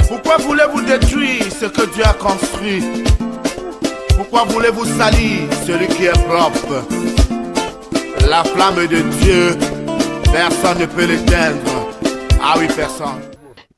Pourquoi voulez-vous détruire ce que Dieu a construit? Pourquoi voulez-vous salir celui qui est propre? La flamme de Dieu, personne ne peut l'éteindre. Ah oui, personne.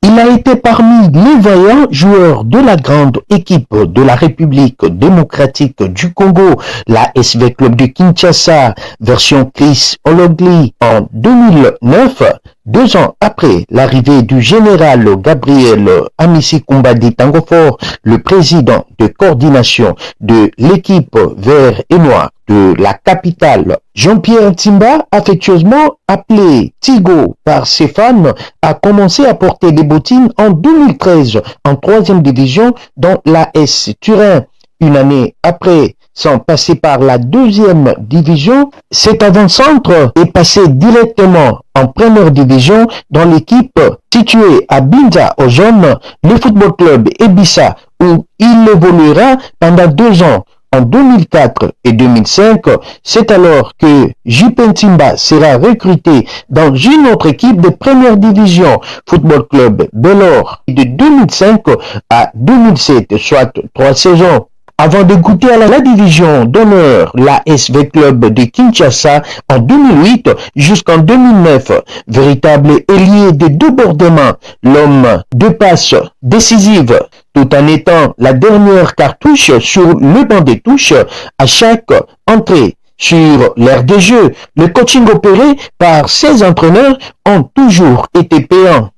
Il a été parmi les vaillants joueurs de la grande équipe de la République démocratique du Congo, la SV Club de Kinshasa, version Chris Ologli, en 2009, 2 ans après l'arrivée du général Gabriel Amissi Kumbadi Tangofort, le président de coordination de l'équipe vert et noir de la capitale. Jean-Pierre Ntimba, affectueusement appelé Tigo par ses fans, a commencé à porter des bottines en 2013 en 3e division dans l'AS Turin. Une année après, sans passer par la 2e division, cet avant-centre est passé directement en première division dans l'équipe située à Binza aux Hommes, le football club Ebissa, où il évoluera pendant 2 ans. En 2004 et 2005, c'est alors que JP Ntimba sera recruté dans une autre équipe de première division, Football Club Belor, de 2005 à 2007, soit 3 saisons. Avant de goûter à la division d'honneur, la SV Club de Kinshasa en 2008 jusqu'en 2009, véritable ailier de débordement, l'homme de passe décisive, tout en étant la dernière cartouche sur le banc des touches à chaque entrée. Sur l'aire de jeu, le coaching opéré par ses entraîneurs ont toujours été payants.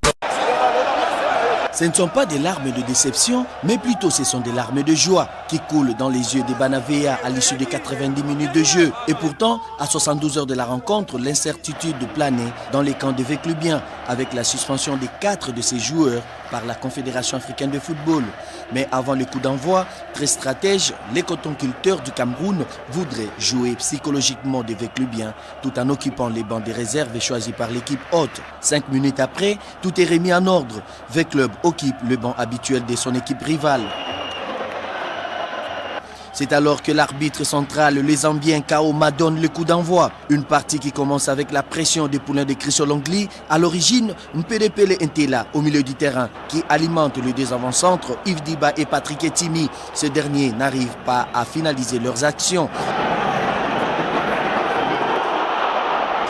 Ce ne sont pas des larmes de déception, mais plutôt ce sont des larmes de joie qui coulent dans les yeux des Banavea à l'issue de 90 minutes de jeu. Et pourtant, à 72 heures de la rencontre, l'incertitude planait dans les camps des Véclubiens avec la suspension des 4 de ses joueurs par la Confédération africaine de football. Mais avant le coup d'envoi, très stratège, les cotonculteurs du Cameroun voudraient jouer psychologiquement des Véclubiens tout en occupant les bancs des réserves choisis par l'équipe haute. 5 minutes après, tout est remis en ordre. Véclub occupe le banc habituel de son équipe rivale. C'est alors que l'arbitre central, le Zambien Kaoma, donne le coup d'envoi. Une partie qui commence avec la pression des poulains de Chris Olongli. À l'origine, Mpedepele Ntela au milieu du terrain qui alimente les 2 avant-centres, Yves Diba et Patrick Etimi. Ce dernier n'arrive pas à finaliser leurs actions.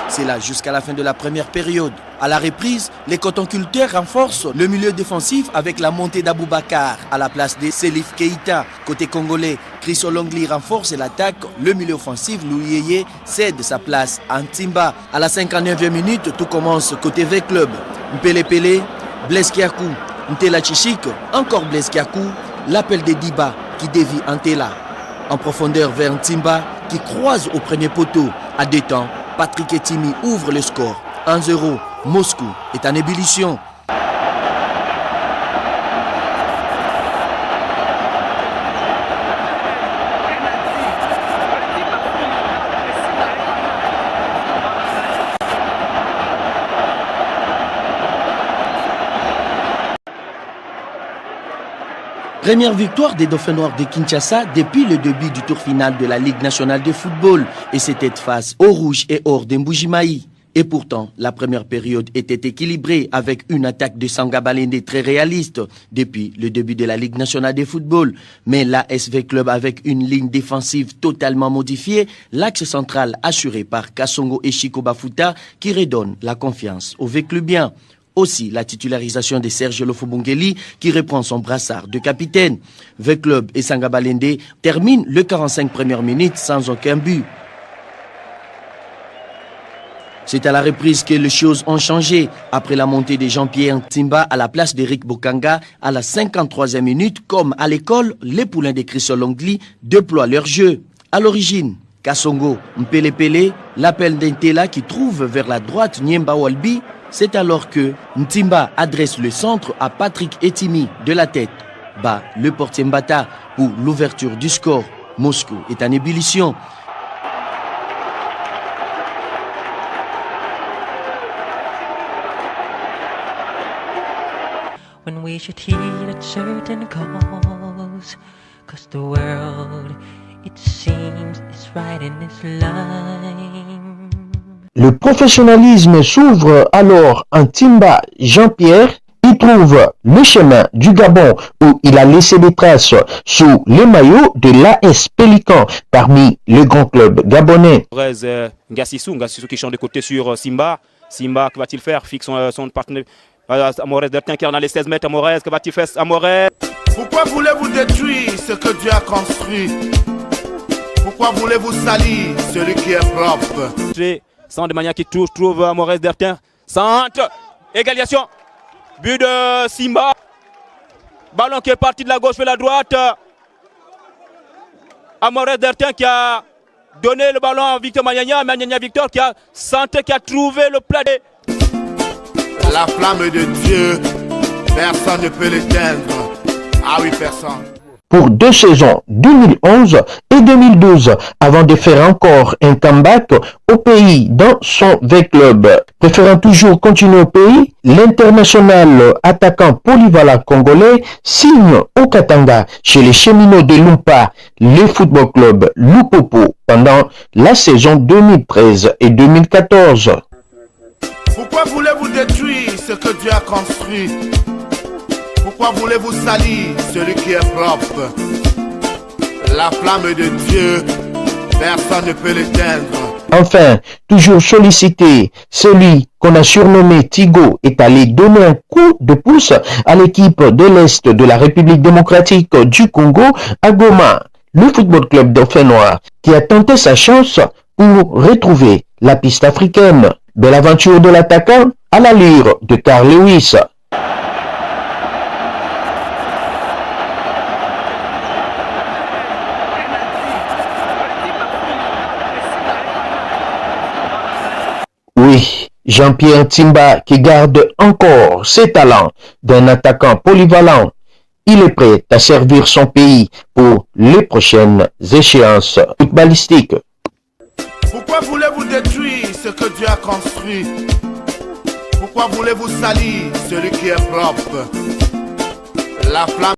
C'est là jusqu'à la fin de la première période. À la reprise, les cotonculteurs renforcent le milieu défensif avec la montée d'Aboubacar à la place de Selif Keita. Côté congolais, Chris Olongli renforce l'attaque. Le milieu offensif, Louis Yeye, cède sa place à Ntimba. À la 59e minute, tout commence côté V-Club. Mpele, Blaise Kiakou, Ntela Chichik, encore Blaise Kiakou, l'appel de Diba qui dévie Ntela. En profondeur vers Ntimba qui croise au premier poteau. À 2 temps, Patrick Etimi ouvre le score. 1-0, Moscou est en ébullition. Première victoire des Dauphins Noirs de Kinshasa depuis le début du tour final de la Ligue nationale de football. Et c'était face aux Rouges et Or de Mbujimayi. Et pourtant, la première période était équilibrée avec une attaque de Sanga Balende très réaliste depuis le début de la Ligue nationale de football. Mais la SV Club avec une ligne défensive totalement modifiée, l'axe central assuré par Kasongo et Chico Bafuta qui redonne la confiance aux Véclubiens. Aussi la titularisation de Serge Lofobongeli qui reprend son brassard de capitaine. V-Club et Sanga Balende terminent le 45 premières minutes sans aucun but. C'est à la reprise que les choses ont changé. Après la montée de Jean-Pierre Ntimba à la place d'Eric Bokanga à la 53e minute, comme à l'école, les poulains de Chris Olongli déploient leur jeu. À l'origine, Kasongo, Mpele, l'appel d'Ntela qui trouve vers la droite Niemba Walbi. C'est alors que Ntimba adresse le centre à Patrick Etimi de la tête. Bas le portier Mbata pour l'ouverture du score. Moscou est en ébullition. When we should heed a certain cause, 'cause the world, it seems, is right in its line. Le professionnalisme s'ouvre alors en Ntimba Jean-Pierre. Il retrouve le chemin du Gabon où il a laissé des traces sous les maillots de l'AS Pélican parmi les grands clubs gabonais. Ngassissou qui change de côté sur Simba. Simba, que va-t-il faire? Fixe son partenaire. Amorez Dertin qui est dans les 16 mètres. Amorez, que va-t-il faire? Amorez. Pourquoi voulez-vous détruire ce que Dieu a construit? Pourquoi voulez-vous salir celui qui est propre? Centre de manière qui trouve Amorez Dertin. Centre. Égalisation. But de Simba. Ballon qui est parti de la gauche vers la droite. Amorez Dertin qui a donné le ballon à Victor Magnagna. Magnagna Victor qui a centré, qui a trouvé le plat. La flamme de Dieu, personne ne peut l'éteindre. Ah oui, personne. Pour 2 saisons, 2011 et 2012, avant de faire encore un comeback au pays dans son V-Club. Préférant toujours continuer au pays, l'international attaquant polyvalent congolais signe au Katanga chez les Cheminots de Lumpa, le football club Lupopo, pendant la saison 2013 et 2014. Pourquoi voulez-vous détruire ce que Dieu a construit? Pourquoi voulez-vous salir celui qui est propre? La flamme de Dieu, personne ne peut l'éteindre. Enfin, toujours sollicité, celui qu'on a surnommé Tigo est allé donner un coup de pouce à l'équipe de l'Est de la République démocratique du Congo à Goma, le football club dauphinois qui a tenté sa chance pour retrouver la piste africaine. Belle aventure de l'attaquant à l'allure de Carl Lewis. Oui, Jean-Pierre Timba qui garde encore ses talents d'un attaquant polyvalent. Il est prêt à servir son pays pour les prochaines échéances footballistiques. Pourquoi voulez-vous détruire ce que Dieu a construit? Pourquoi voulez-vous salir celui qui est propre? La flamme